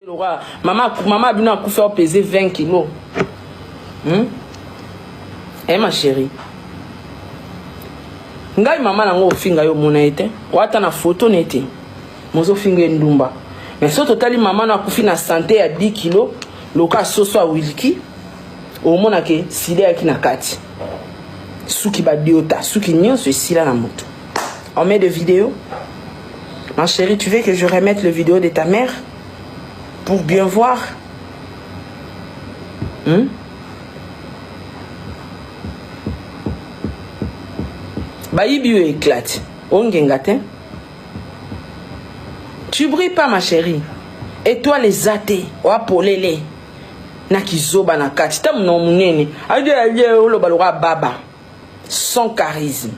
Maman a bien faire peser 20 kilos. Eh ma chérie. Ngai maman nango finga yo mona ete. Wata na photo nete. Mozo finga ndumba. Mais so totali maman na kufi na santé ya 10 kilos. Loka soso a wilki. Au mona ke side ya ki na kati. Suki ba diota, suki nyonso esila na moto. On met des vidéos. Ma chérie, tu veux que je remette le vidéo de ta mère pour bien voir? Baïbio éclate. Ongengate. Tu brilles pas, ma chérie. Et toi, les athées, wapolele. Nakizoba na kati. Tam non munene. Ade olo balora baba. Sans charisme.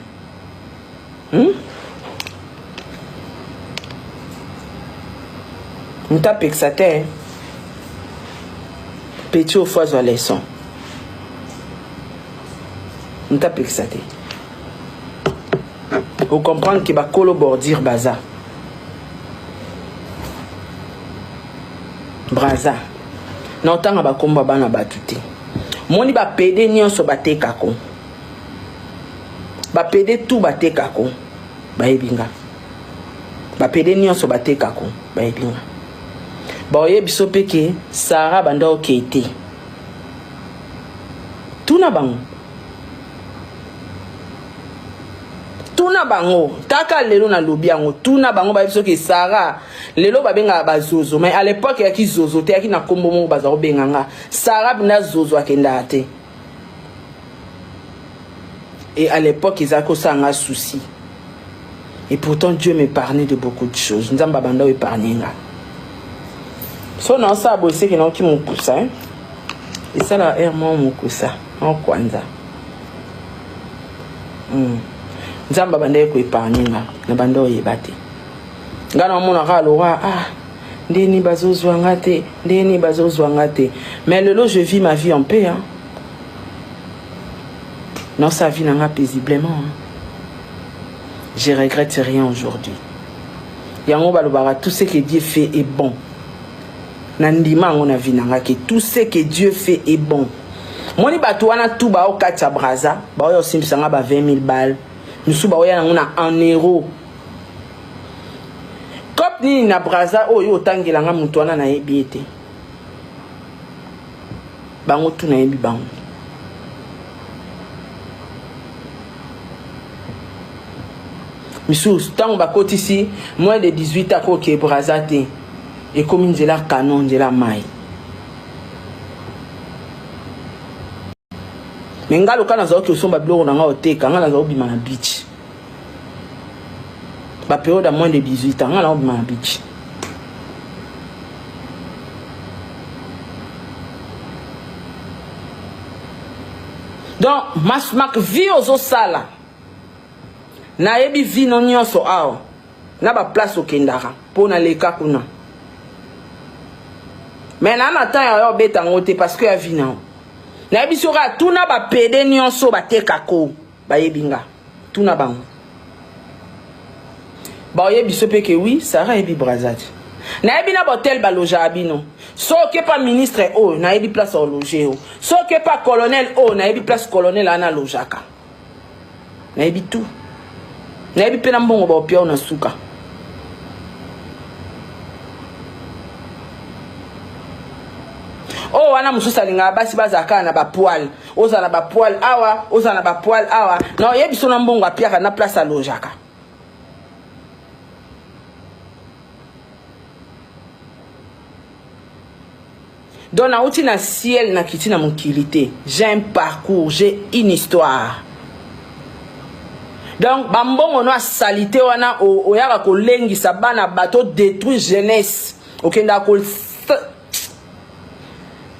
Nous t'as pexaté. Petit au foie à leçon. Nous t'as pexaté. Vous comprenez que va colobordir baza. Braza. Non tant ba komba bana batute. Moni ba pede nyonso bate kako. Ba pede tout bate kako. Ba ebinga. Ba pede nyonso bate kako. Ba ebinga. Ba oye biso peke Sarah banda okete. Tuna bango. Tuna bango. Taka lelo na lobi yango. Tuna bango ba biso ke Sarah lelo ba benga ba zozo. Mais à l'époque yaki zozo te yaki na kombo mo bazaro benganga. Sarah bina zozo akenda te. Et à l'époque ils avaient un souci. Et pourtant Dieu m'épargnait de beaucoup de choses. Nous avons banda épargné nga. So non ça c'est que non qui mon poussa. Et ça la air mon poussa. En kwanza. Nzamba banda ko épargner nga na banda oyebate. Ngana mona kalowa ndeni bazozwa ngate, ndeni bazozwa ngate. Mais le lot je vis ma vie en paix hein. Non sa vie n'a paisiblement. Hein. Je regrette rien aujourd'hui. Yango balobara tout ce que Dieu fait est bon. Nandima on a vu nanga que tout ce que Dieu fait est bon. Moni batouana tout ba o kacha braza, ba o simsanga ba 20 000 balles. Nous ba oya na en euro. Kop ni na braza o yo tangela nga mutwana na yebiete. Bango tu na yebi bango. Monsieur, tant que côté ici, moins de 18 ans qui est brasate et comme une la canon de la maille. Mais ngalo kana zo ki osomba bloko na nga oteka nga na zo bima na beach. Ba période à moins de 18 ans nga na bima na beach. Donc mak vie aux sala. Na yebi vi non nyonso awo na ba place okendaka pona leka kuna mais na mata ya beta ngote parce que ya vi na na yebi sora tuna ba pede nyonso ba tekako ba yebinga tuna bango ba yebi sope ke oui Sarah yebi brazati na yebi na hotel ba loja abino so ke pas ministre o na yebi place au loger o so ke pas colonel o na yebi place colonel ana lojaka na yebi tout. Nabi pena mbongo ba opia na suka. Oh wana mususa linga basi bazaka na ba poil. Oza na ba poil awa, oza na ba poil awa. No yebi sona mbongo apia na place a lojaka. Donc na uti na ciel na kiti na mokilité. J'ai un parcours, j'ai une histoire. Donc, bambongo no salité wana oyaka ko lengi sabana bateau détruit jeunesse. Okenda ko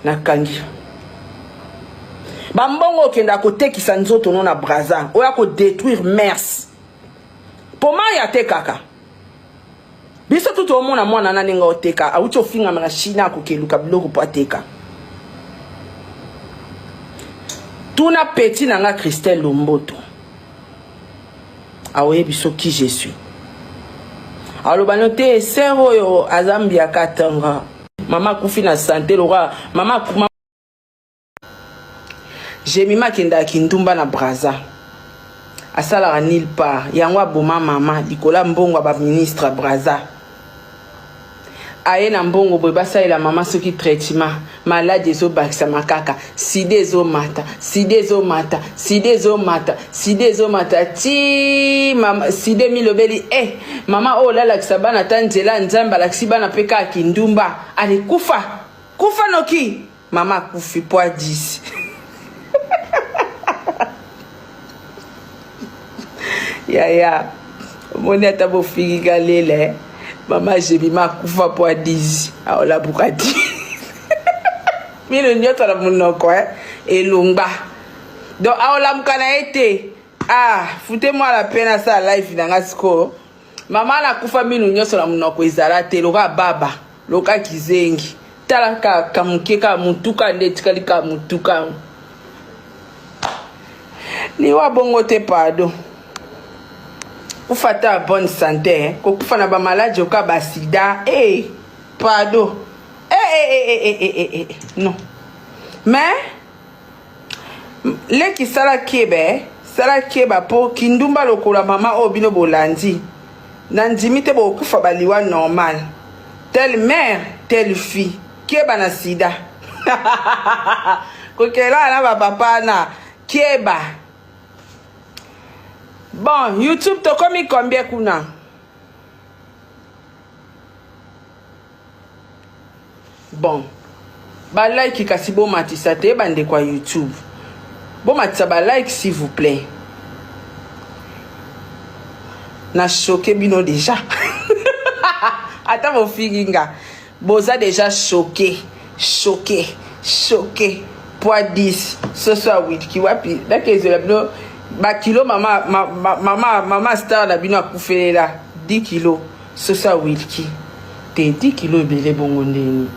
na kangi. Bambongo okenda ko tekisa nzoto no na braza. Oyaka ko détruire mers. Poma ya te kaka. Biso tout au monde mwana na ninga oteka. Auti ofinga na China ko keluka biloko po ateka. Tuna petit nanga Christelle Lomboto. Awe biso qui je suis. Alors banote sero yo azambia katanga Maman koufi na santé lora. Maman Jemima kenda kindumba na Braza. Asala nil part. Yangwa boma mama likola mbongo ba ministre Braza. Aye na mbongo boy basa ila mama soki traitement malade zo bakisa makaka side zo mata ti mama side milobeli mama o la lakisa bana tanzela nzamba laksi bana peka kindumba ali kufa noki mama kufi poids 10 ya moni atabo figi galele Maman Jemima kufa poids 10 aola bukati mino nyoto la munoko elumba donc aola mukana ete foutez-moi la peine à ça life nanga siko maman na kufa mino nyoto la munoko ezala te loka baba loka kizengi tala ka mukeka mutuka ndetikali ka mutuka ni wa bongo te pardon Ufata bonne santé, kufa na ba maladie oka ba sida, pardon. Non. Mais les qui sala keba po kindumba lokola mama obino bolandi. Nandimite bo kufa baliwa normal. Telle mère, telle fille, keba na sida. Kokela na ba papa na keba. Bon, YouTube, tu as mis combien kuna? Bon. Ba like kasi bo matisa te bande kwa YouTube. Bo matisa ba like s'il vous plaît. Na choqué bino déjà. Attends mon figinga. Boza déjà choqué. Poids 10. Ce soir oui qui wapi. Là que je l'ai ba kilo mama star la bino akufele la 10 kilo ce ça wilki te 10 kilo ebele bongo ndeni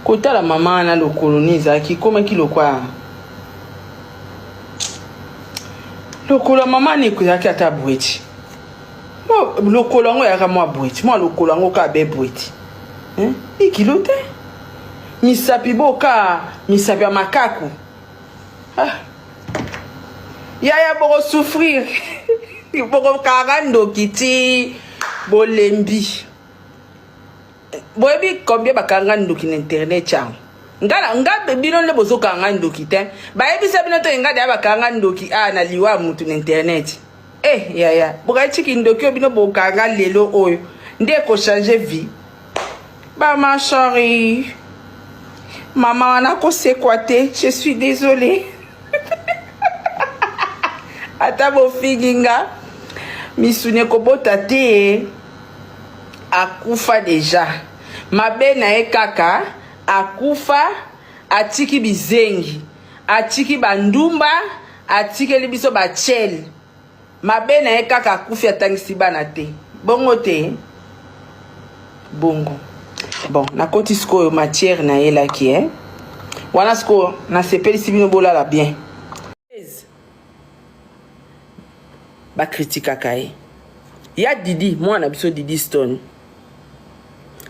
kota la mama na lo coloniser ki koma kilo kwa lo kolo mama ni ko yaki ata bweti mo lo kolo ngo yaka mo bweti mo lo kolo ngo ka be bweti 10 kilo te misapi boka misapi makaku Yaya boko souffrir. Boko karando kiti bolembi. Boebi combien ba karando ki internet cha. Nga bino le bozo karando kite. Ba ebi se bino to nga ba karando ki na liwa mutu na internet. Yaya, boka chiki ndoki bino boka lelo oyo. Nde ko changer vie. Ba ma chérie. Maman na ko sekwaté, je suis désolée. Atabo figinga misune kobota te akufa deja mabe na ekaka akufa atiki bizengi atiki bandumba atiki libiso bachel mabe na ekaka akufi atangisi bana te bongo te bongo bon na koti sko matière na ela ki wana sko na sepeli sibino bola la bien ba critique kae ya Didi moi na biso Didi Stone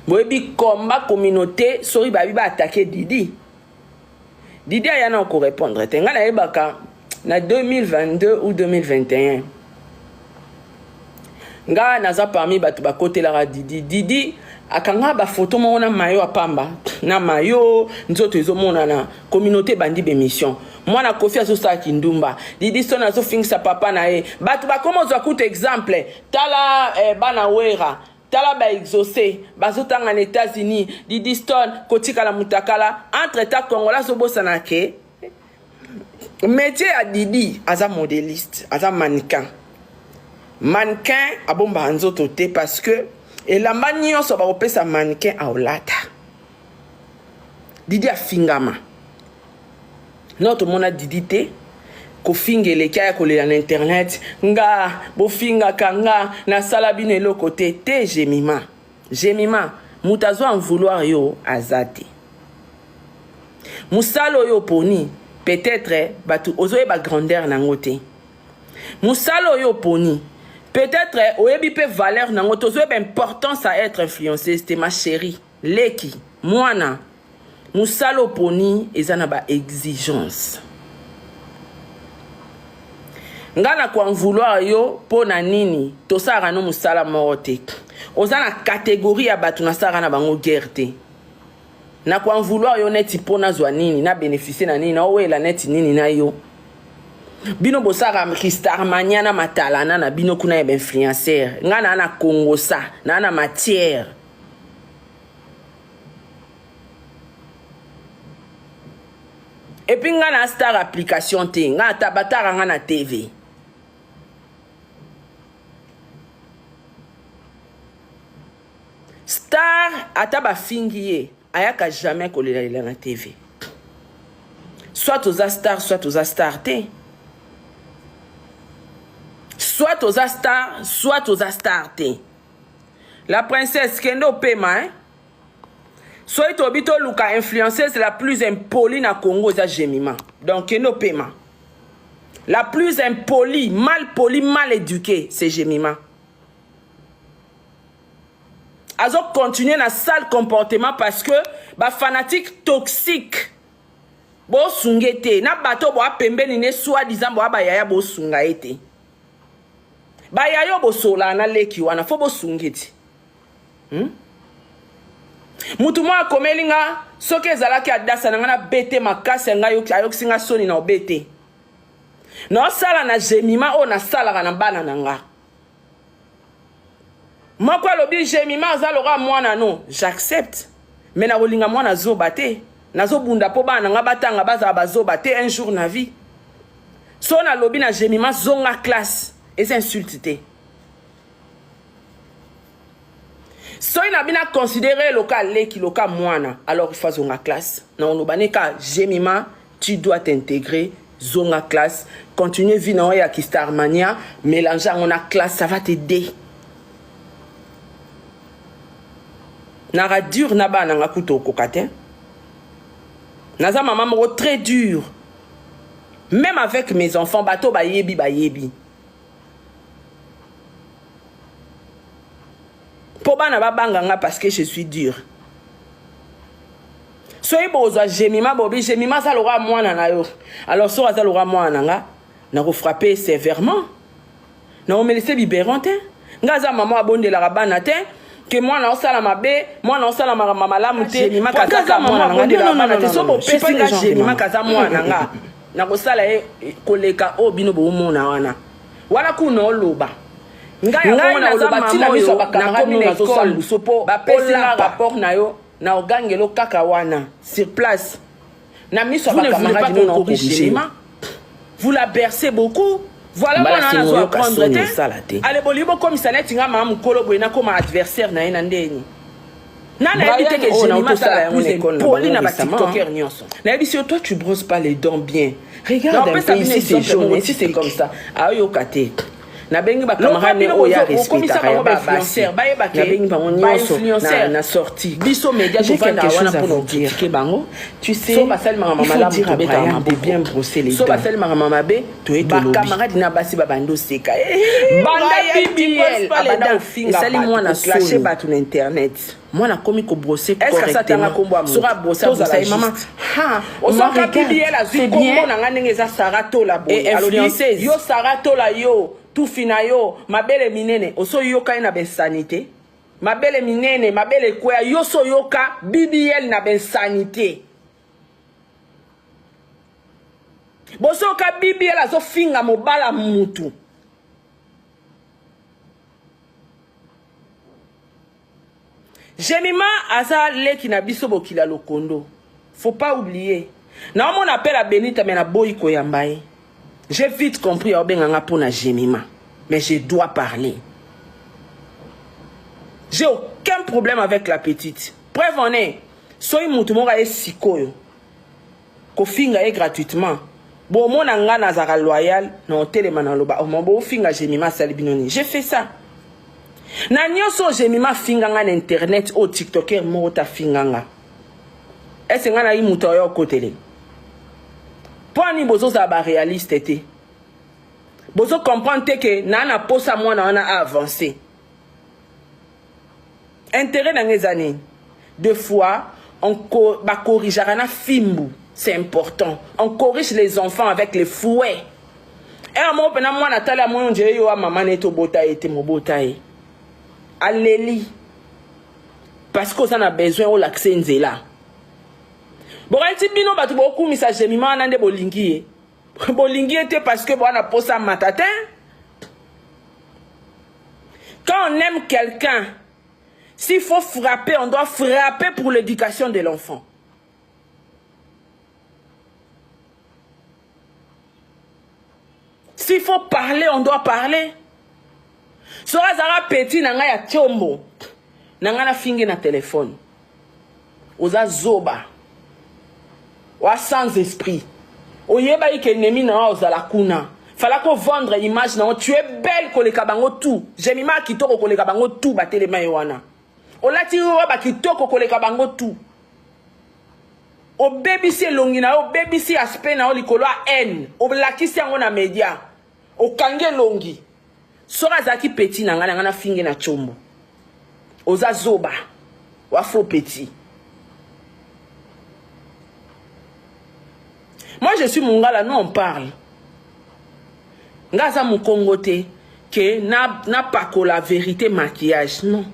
boyebi combat communauté sori ba bi ba attaquer Didi aya na ko répondre te ngana yebaka na 2022 ou 2021 nga naza parmi batu ba côté la Didi akanga ba photo mona mayo apamba na mayo nzoto ezomona na communauté bandi be mission mwana kofi azosa kindumba Didi Stone azofingisa papa na ye batu bakoma ozwa kuta exemple tala bana wera tala ba exaucé bazotanga na États-Unis Didi Stone kotika mutakala entre ta Congola zobosana ke métier à Didi aza modéliste aza mannequin abomba nzoto te parce que elamba nyonso bakopesa mannequin aolata Didi afingama notre mona Didi te kofingele kaya kolela na internet nga bofinga kanga na sala bino eloko te Jemima mutazo en vouloir yo azate musalo yo poni peut-être batu ozoye ba grandeur nango te musalo yo poni peut-être oyebi pe valeur nango te ozoye ba importance à être influencé c'était ma chérie leki mwana musalo poni ezana ba exigence ngana kwa vouloir yo pona nini tosaka no musala morote ozana catégorie ya batu na saka na bango guerre te na kwa vouloir yo neti pona zwa nini na bénéficier na nini na owela neti nini na yo bino bosaka Starmania na matalana na bino kuna ya influenceur ngana na Congo sa na matière et puis ngana star application te ngana tabatara ngana TV star ataba fingiye ayaka jamais kolela na TV soit aux star soit aux star te soit aux star soit aux star te la princesse kendo pema hein soit obito luka influenceuse la plus impolie na Congo za Jemima donc kendo pema la plus impolie mal éduquée c'est Jemima azo continuer na sale comportement parce que ba fanatique toxique bo sungete na bato bo apembeni ne soi-disant bo abayaya bo sunga ete bayayo bo sola na leki wana fo bo sungeti mutu mo akomelinga soki ezalaki adasa na nga na bete makasi nga ayokisinga soni na obete na osala na Jemima o na salaka na bana na nga moko alobi Jemima azaloka mwana no j'accepte mais na kolinga mwana zoba te nazobunda po bana nga batanga bazala bazoba te un jour na vie so na lobi na Jemima zonga classe et c'est insulte te so ina bina considérer local leki local mwana alors il faut zonga classe na onobane ka Jemima tu dois t'intégrer zonga classe continuer vie na ya ki Starmania mélanger on a classe ça va t'aider nara dur na bana nga kuto kokate naza maman moko très dur même avec mes enfants bato bayebi po bana babanga nga parce que je suis dur so ibozwa Jemima bobi Jemima za lora mwana na yo alors so za lora mwana nga na ko frapper sévèrement na o melise biberon te nga za maman abondela bana te que moi na osala mabe moi na osala mama lamu te Jemima kaza mwana nga ndela bana te so bo pesi nga Jemima kaza mwana nga na ko sala koleka o bino bo mona wana wala kuno loba ngai na loba tina biso bakanga na zo sala lusopo ba pesi nga rapport na yo na ogangelo kaka wana sur place na miso bakamanga dino na corriger vous la bercez beaucoup voilà moi na zo apprendre te allez bolibo comme ça netinga mamu kolobo ina comme adversaire na ina ndeni nana éviter que Jemima sala plus impoli na ba tiktoker nyonso na ebi si toi tu brosses pas les dents bien regarde un peu ici c'est jaune ici c'est comme ça ayo kate na bengi ba camarade o ya respecta ba influenceur ba yeba ke bengi ba nyonso na sorti biso média to vanda wana pour dire que bango tu sais so ba sel mama la to beta de bien brosser les dents so ba sel mama be to eto ba camarade na basi ba bando seka banda BBL abanda ofinga sali mwana clasher ba to internet mwana komi ko brosser correctement sera brosser maman ha o so ka BBL azu kombo na ngane za Sarato la bo influenceuse yo Sarato la yo tout finayo mabele minene oso yoka na bensanité mabele minene mabele kwa yoso yoka BBL na bensanité boso ka BBL azo finga mobala mutu Jemima aza leki na biso bokila lokondo faut pas oublier na on appelle à Benita mais na boy ko yambaye. J'ai vite compris pour na Jemima, mais je dois parler. J'ai aucun problème avec la petite. Preuve en est, soy mutumonga e sikoyo. Ko finga e gratuitement. Bon mon anga nazara loyal na hotel manaloba. O mo finga Jemima salibinoni. J'ai fait ça. Na nyoso Jemima finga nga na internet o TikToker mo ta finga nga. Est-ce nga na imuto yo kotele? Poni bozo za ba réaliste te. Bozo comprendre que nana posa mwana wana a avancé. Intérêt dans les années. Deux fois on corrige na fimbu, c'est important. On corrige les enfants avec les fouets. Et à moi pena moi natala moi on dirait yo maman neto botaye te mo botaye. Alléli. Parce qu'on a besoin de l'accès nzela. Bon, si bino batu beaucoup message Jemima nande bolingi. Bolingi était parce que bon on a posé matatin. Quand on aime quelqu'un, s'il faut frapper, on doit frapper pour l'éducation de l'enfant. S'il faut parler, on doit parler. Sora zara petit nanga ya chombo. Nanga na fingi na téléphone. Oza zoba. Wa sans esprit. Oyeba ike nemi na oza la kuna. Fala ko vendre image na tu es belle ko le kabango tout. Jemima kitoko ko le kabango tout ba telema yowana. Olati roba kitoko ko le kabango tout. O baby si longina, o baby si aspect na o likolo a haine. O lakisi yango na media. O kange longi. Sora zaki petit na ngana ngana fingi na chombo. Oza zoba. Wa faux petit. Moi je suis mongala, nous on parle. Ngaza mon Congoté que n'a pas que la vérité maquillage, non.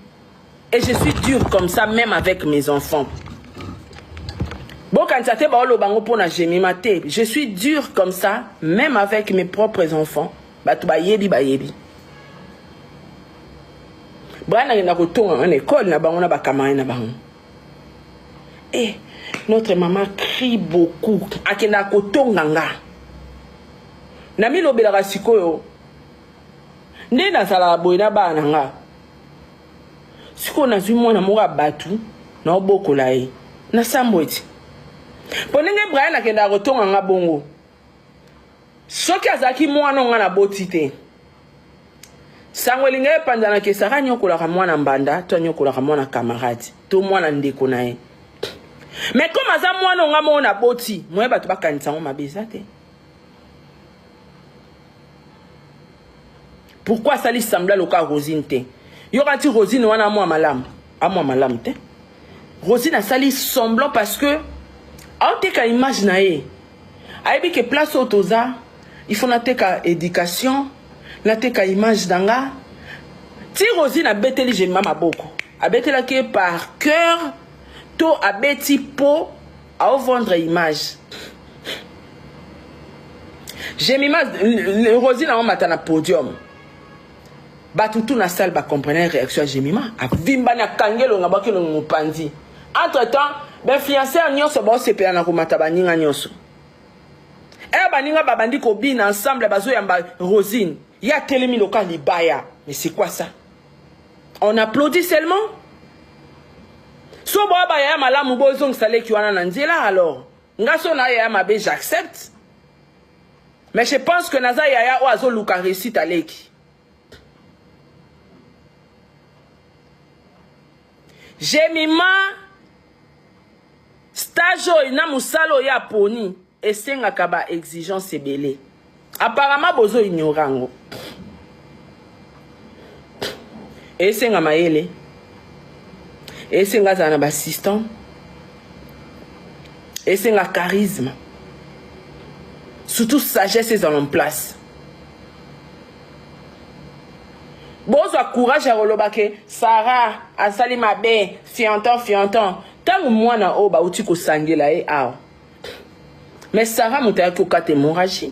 Et je suis dur comme ça même avec mes enfants. Bon quand ça te baolo bango pour na Jemima te, je suis dur comme ça même avec mes propres enfants. Ba tu ba yebi ba yebi. Brana na kotonga en école na bango na ba kamane na bango. Eh, notre maman crie beaucoup. Akenda kotonga nga. Nami lobelaka sikoyo. Nde na sala boy na bana nga. Siko na zwi mwana moko batu na obokola ye. Na sambweti. Ponenge Brian akenda kotonga nga bongo. Soki azaki mwana nga na botite. Sangwelinga epandana ke saka nyokola ka mwana mbanda, to nyokola ka mwana camarade, to mwana ndeko na ye. Mais comme aza mwana nga mona boti, moye batu bakanisa ngo mabeza te. Pourquoi ça lui semble le cas Rosine te? Yo kanti Rosine wana moi malam, a moi malam te. Rosine a sali semblant parce que a te ka image na ye. Aibi ke place otoza, il faut na te ka éducation, na te ka image danga. Ti Rosine a beteli Jemima maboko. A betela ke par cœur, to a beti po a vendre image. Jemima Rosine a matana podium. Batutu na salle ba comprendre réaction à Jemima. A vimba na kangelo nga bakelo ngopandi. Entre temps, ben fiancé nyonso ba se pe na ko mataba ninga nyonso. E baninga babandi ko bina ensemble bazo yamba Rosine. Ya telemi local libaya. Mais c'est quoi ça? On applaudit seulement? So baba ya malamu bozong sale ki wana na nzela alors. Ngaso na ya mabe j'accepte. Mais je pense que naza ya oazo luka réussite aleki. Jemima stajo ina musalo ya poni esenga kaba exigence ebele. Apparemment bozo ignorango. Esenga maele. Esenga zana ba assistant. Esenga charisme. Surtout sagesse en place. Bozo courage à rolobake Sarah asali mabe fiantan tant mwana o ba uti ko sangela e a. Mais Sarah mutaya ko kate hémorragie.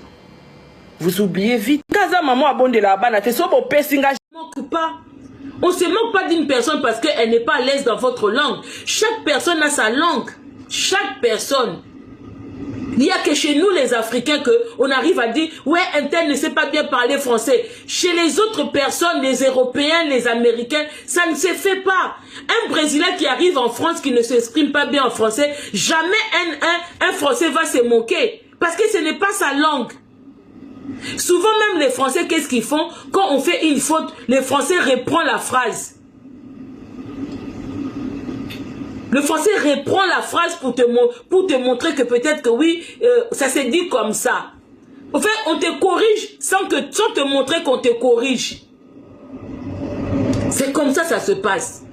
Vous oubliez vite. Kaza maman abonde la bana te so bo pesinga moque pas. On se moque pas d'une personne parce qu'elle n'est pas à l'aise dans votre langue. Chaque personne a sa langue. Chaque personne. Il n'y a que chez nous les Africains qu'on arrive à dire ouais, un tel ne sait pas bien parler français. Chez les autres personnes, les Européens, les Américains, ça ne se fait pas. Un Brésilien qui arrive en France qui ne s'exprime pas bien en français, jamais un Français va se moquer. Parce que ce n'est pas sa langue. Souvent même les Français, qu'est-ce qu'ils font? Quand on fait une faute, les Français reprennent la phrase. Le Français reprend la phrase pour te montrer que peut-être que oui, ça s'est dit comme ça. En fait, on te corrige sans te montrer qu'on te corrige. C'est comme ça, ça se passe.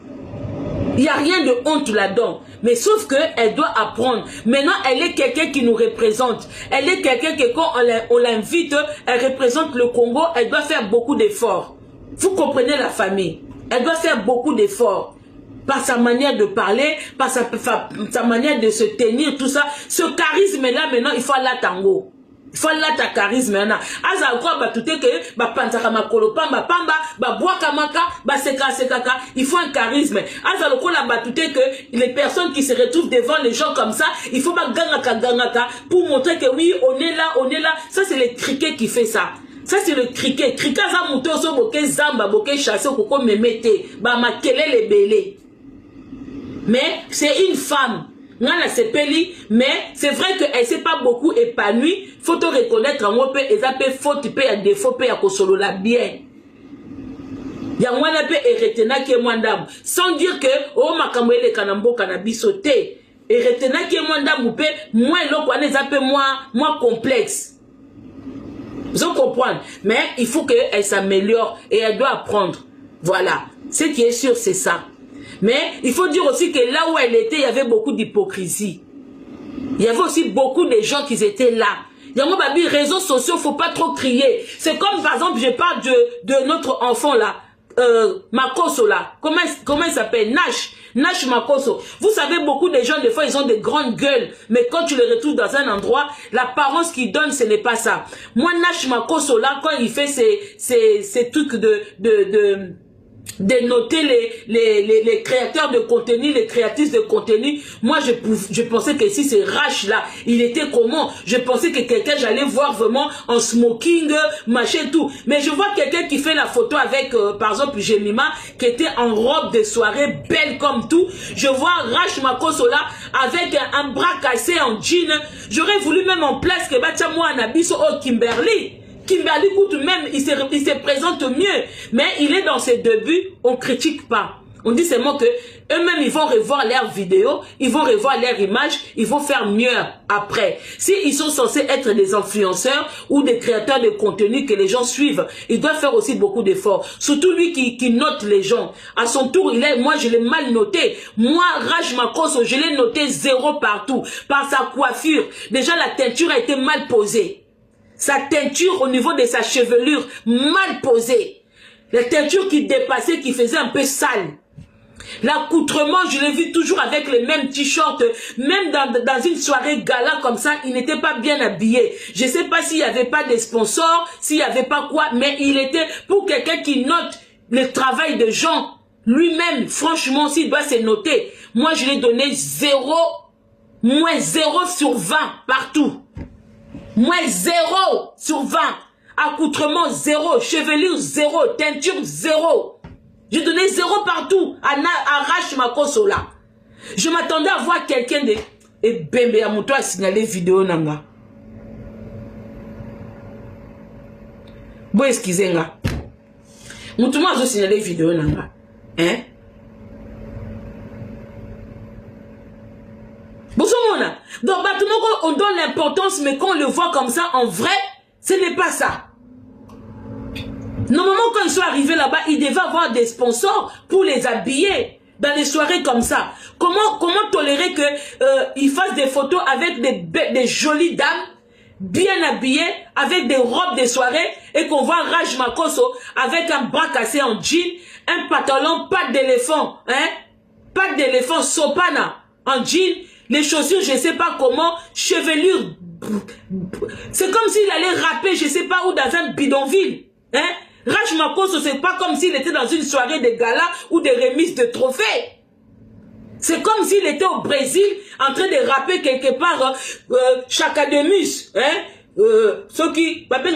Il n'y a rien de honte là-dedans. Mais sauf qu'elle doit apprendre. Maintenant, elle est quelqu'un qui nous représente. Elle est quelqu'un que quand on l'invite, elle représente le Congo, elle doit faire beaucoup d'efforts. Vous comprenez la famille. Elle doit faire beaucoup d'efforts. Par sa manière de parler, par sa manière de se tenir, tout ça. Ce charisme-là, maintenant, il faut aller à tango. Il faut là ta charisme maintenant. Aza quoi ba tout que ba pantaka makolopa ba pamba ba boaka maka ba seka sekaka. Il faut un charisme. Aza le kola ba tout que les personnes qui se retrouvent devant les gens comme ça, il faut pas gangaka pour montrer que oui on est là. Ça c'est le criquet qui fait ça. Ça c'est le criquet. Criquet za monto so boke zamba boke chasse koko memete ba makele les belé. Mais c'est une femme. Mais c'est vrai qu'elle ne s'est pas beaucoup épanouie. Il faut te reconnaître en peu et ça peut faute peut à défaut peut à solo la bien. Il y a moins peu et retena qui est moins d'âme. Sans dire que oh ma kamwele kanambo kanabisoté et retena qui est moins d'âme ou peut moins l'eau qu'on est un peu moins complexe. Vous comprenez? Mais il faut qu'elle s'améliore et elle doit apprendre. Voilà. Ce qui est sûr c'est ça. Mais il faut dire aussi que là où elle était, il y avait beaucoup d'hypocrisie. Il y avait aussi beaucoup de gens qui étaient là. Il y a des réseaux sociaux, il ne faut pas trop crier. C'est comme par exemple, je parle de notre enfant là, Makoso là. Comment il s'appelle? Nash Makoso. Vous savez, beaucoup de gens, des fois, ils ont des grandes gueules. Mais quand tu les retrouves dans un endroit, l'apparence qu'ils donnent, ce n'est pas ça. Moi, Nash Makoso là, quand il fait ces trucs de noter les créateurs de contenu, les créatrices de contenu. Moi, je pensais que si c'est Rach là, il était comment? Je pensais que quelqu'un, j'allais voir vraiment en smoking, machin, tout. Mais je vois quelqu'un qui fait la photo avec, par exemple, Jemima, qui était en robe de soirée, belle comme tout. Je vois Rach Makoso là, avec un bras cassé en jean. J'aurais voulu même en place que, bah, tiens, moi, un habit au Kimberly. Kimberly coûte même, il se présente mieux. Mais il est dans ses débuts, on critique pas. On dit seulement que eux-mêmes, ils vont revoir leurs vidéos, ils vont revoir leurs images, ils vont faire mieux après. S'ils sont censés être des influenceurs ou des créateurs de contenu que les gens suivent, ils doivent faire aussi beaucoup d'efforts. Surtout lui qui note les gens. À son tour, moi, je l'ai mal noté. Moi, Raj Makoso, je l'ai noté 0 partout. Par sa coiffure. Déjà, la teinture a été mal posée. Sa teinture au niveau de sa chevelure, mal posée. La teinture qui dépassait, qui faisait un peu sale. L'accoutrement, je l'ai vu toujours avec les mêmes t-shirts. Même dans une soirée gala comme ça, il n'était pas bien habillé. Je ne sais pas s'il n'y avait pas de sponsors, s'il n'y avait pas quoi, mais il était pour quelqu'un qui note le travail de gens. Lui-même, franchement, s'il doit se noter. Moi, je lui ai donné 0, moins 0 sur 20 partout. Moins 0 sur 20. Accoutrement 0. Chevelure 0. Teinture 0. J'ai donné 0 partout à Rach Makoso là. Je m'attendais à voir quelqu'un de... Et Bembe à mon toit a signalé vidéo nanga. Bon, excusez-moi. Mon toit a signalé vidéo nanga. Hein? Donc, on donne l'importance, mais quand on le voit comme ça, en vrai, ce n'est pas ça. Normalement, quand ils sont arrivés là-bas, ils devaient avoir des sponsors pour les habiller dans les soirées comme ça. Comment tolérer qu'ils fassent des photos avec des jolies dames, bien habillées, avec des robes de soirée, et qu'on voit Raj Makoso avec un bras cassé en jean, un pantalon, patte d'éléphant, hein? Patte d'éléphant, sopana, en jean, les chaussures, je ne sais pas comment, chevelure. C'est comme s'il allait rapper, je ne sais pas où, dans un bidonville. Hein? Raj Makoso, c'est pas comme s'il était dans une soirée de gala ou de remise de trophées. C'est comme s'il était au Brésil, en train de rapper quelque part, Chakademus. Hein? Ceux qui... pardon.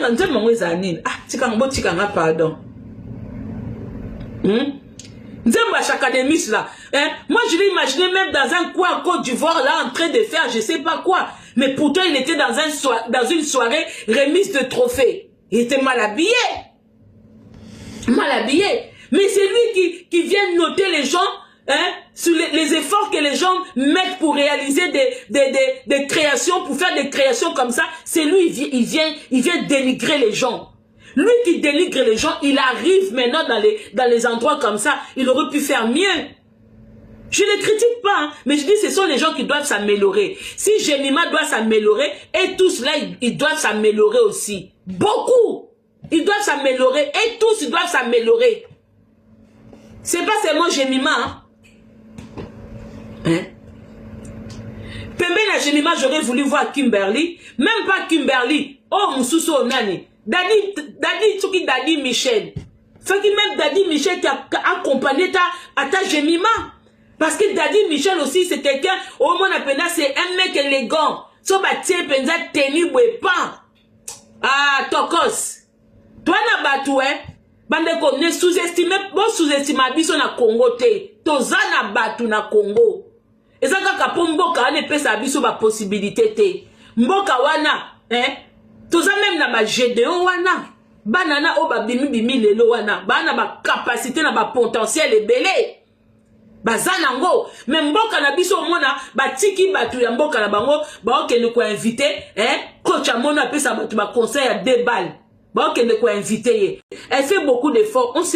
Nzemba Chakademus là. Hein? Moi je l'ai imaginé même dans un coin en Côte d'Ivoire là en train de faire je sais pas quoi. Mais pourtant il était dans une soirée remise de trophées. Il était mal habillé. Mal habillé. Mais c'est lui qui vient noter les gens hein, sur les efforts que les gens mettent pour réaliser des créations, pour faire des créations comme ça. C'est lui, il vient dénigrer les gens. Lui qui dénigre les gens, il arrive maintenant dans les endroits comme ça. Il aurait pu faire mieux. Je ne les critique pas, hein, mais je dis ce sont les gens qui doivent s'améliorer. Si Jemima doit s'améliorer, et tous là, ils doivent s'améliorer aussi. Beaucoup. Ils doivent s'améliorer, et tous, ils doivent s'améliorer. C'est pas seulement Jemima. Hein? Pembe na Jemima, j'aurais voulu voir Kimberly. Même pas Kimberly. Oh, Moussousso Nani. Daddy Michel. Fait que même Daddy Michel qui a accompagné ta Jemima. Parce que Daddy Michel aussi, c'est quelqu'un, au moins c'est un mec élégant. So batie penza teni wepan. Ah, Tokos. Toi na batu, bande ko ne sous-estime, bon sous-estime abiso na Congo te. Toza na batu na Congo. Eza kaka po mboka ane pesa abiso ba possibilité te. Mboka wana, toza même na ba GDO wana. Banana o ba bimi lelo wana. Bana ba capacité na ba potentiel ebele. Bazanango, mais mboka na biso mona batiki batu ya mboka na bango ba okende ko inviter coach amona pesa batu ba conseil à 2 balles ba okende ko inviter. Elle fait beaucoup d'efforts, on sait